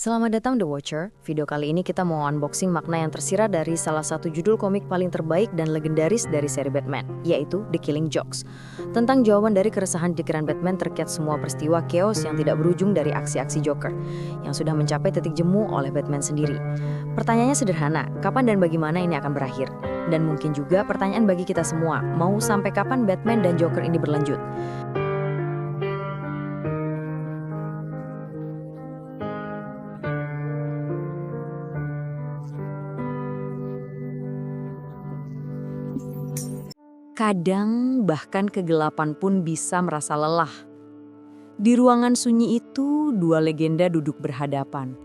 Selamat datang The Watcher. Video kali ini kita mau unboxing makna yang tersirat dari salah satu judul komik paling terbaik dan legendaris dari seri Batman, yaitu The Killing Jokes. Tentang jawaban dari keresahan pikiran Batman terkait semua peristiwa chaos yang tidak berujung dari aksi-aksi Joker, yang sudah mencapai titik jemu oleh Batman sendiri. Pertanyaannya sederhana, kapan dan bagaimana ini akan berakhir? Dan mungkin juga pertanyaan bagi kita semua, mau sampai kapan Batman dan Joker ini berlanjut? Kadang bahkan kegelapan pun bisa merasa lelah. Di ruangan sunyi itu, dua legenda duduk berhadapan.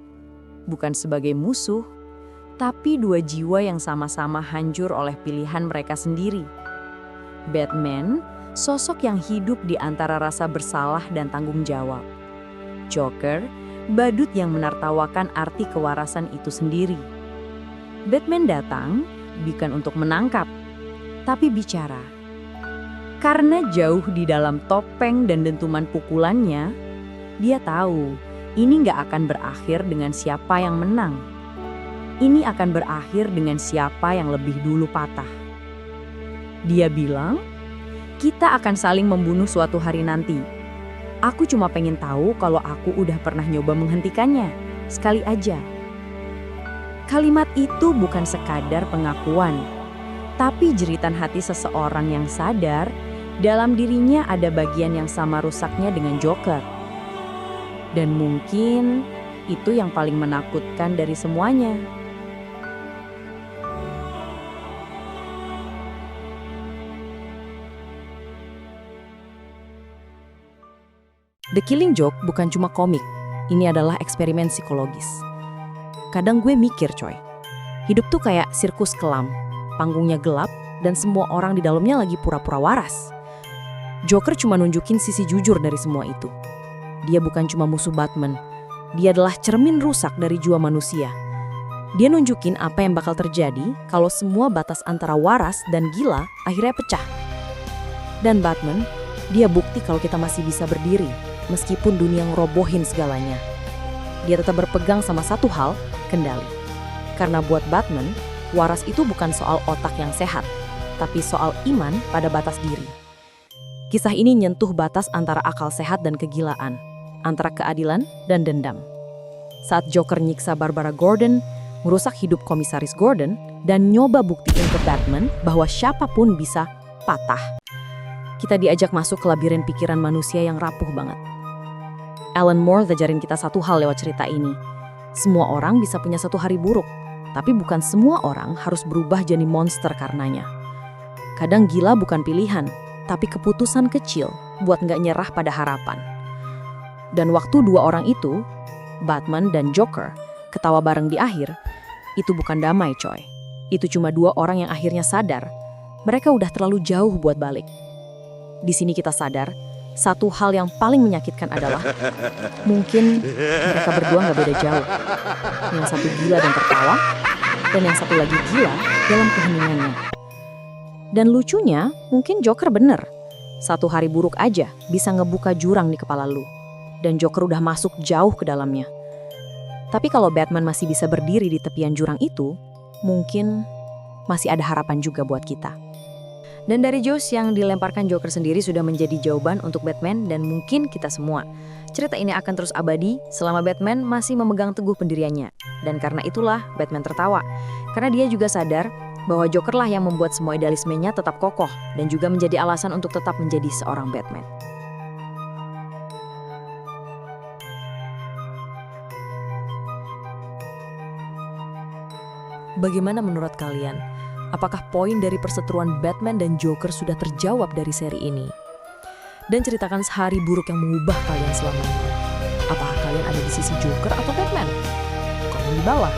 Bukan sebagai musuh, tapi dua jiwa yang sama-sama hancur oleh pilihan mereka sendiri. Batman, sosok yang hidup di antara rasa bersalah dan tanggung jawab. Joker, badut yang menertawakan arti kewarasan itu sendiri. Batman datang bukan untuk menangkap, tapi bicara. Karena jauh di dalam topeng dan dentuman pukulannya, dia tahu ini nggak akan berakhir dengan siapa yang menang. Ini akan berakhir dengan siapa yang lebih dulu patah. Dia bilang, kita akan saling membunuh suatu hari nanti. Aku cuma pengen tahu kalau aku udah pernah nyoba menghentikannya, sekali aja. Kalimat itu bukan sekadar pengakuan, tapi jeritan hati seseorang yang sadar dalam dirinya ada bagian yang sama rusaknya dengan Joker. Dan mungkin itu yang paling menakutkan dari semuanya. The Killing Joke bukan cuma komik, ini adalah eksperimen psikologis. Kadang gue mikir coy, hidup tuh kayak sirkus kelam. Panggungnya gelap, dan semua orang di dalamnya lagi pura-pura waras. Joker cuma nunjukin sisi jujur dari semua itu. Dia bukan cuma musuh Batman, dia adalah cermin rusak dari jiwa manusia. Dia nunjukin apa yang bakal terjadi kalau semua batas antara waras dan gila akhirnya pecah. Dan Batman, dia bukti kalau kita masih bisa berdiri, meskipun dunia ngerobohin segalanya. Dia tetap berpegang sama satu hal, kendali. Karena buat Batman, waras itu bukan soal otak yang sehat, tapi soal iman pada batas diri. Kisah ini nyentuh batas antara akal sehat dan kegilaan, antara keadilan dan dendam. Saat Joker nyiksa Barbara Gordon, merusak hidup komisaris Gordon, dan nyoba buktiin ke Batman bahwa siapapun bisa patah. Kita diajak masuk ke labirin pikiran manusia yang rapuh banget. Alan Moore ngajarin kita satu hal lewat cerita ini. Semua orang bisa punya satu hari buruk, tapi bukan semua orang harus berubah jadi monster karenanya. Kadang gila bukan pilihan, tapi keputusan kecil buat nggak nyerah pada harapan. Dan waktu dua orang itu, Batman dan Joker, ketawa bareng di akhir, itu bukan damai coy. Itu cuma dua orang yang akhirnya sadar, mereka udah terlalu jauh buat balik. Di sini kita sadar, satu hal yang paling menyakitkan adalah mungkin mereka berdua nggak beda jauh. Yang satu gila dan tertawa, dan yang satu lagi gila dalam keheningannya. Dan lucunya, mungkin Joker bener. Satu hari buruk aja bisa ngebuka jurang di kepala lu. Dan Joker udah masuk jauh ke dalamnya. Tapi kalau Batman masih bisa berdiri di tepian jurang itu, mungkin masih ada harapan juga buat kita. Dan dari jokes yang dilemparkan Joker sendiri sudah menjadi jawaban untuk Batman dan mungkin kita semua. Cerita ini akan terus abadi selama Batman masih memegang teguh pendiriannya. Dan karena itulah Batman tertawa. Karena dia juga sadar bahwa Joker lah yang membuat semua idealismenya tetap kokoh dan juga menjadi alasan untuk tetap menjadi seorang Batman. Bagaimana menurut kalian? Apakah poin dari perseteruan Batman dan Joker sudah terjawab dari seri ini? Dan ceritakan sehari buruk yang mengubah kalian selama ini. Apakah kalian ada di sisi Joker atau Batman? Komen di bawah.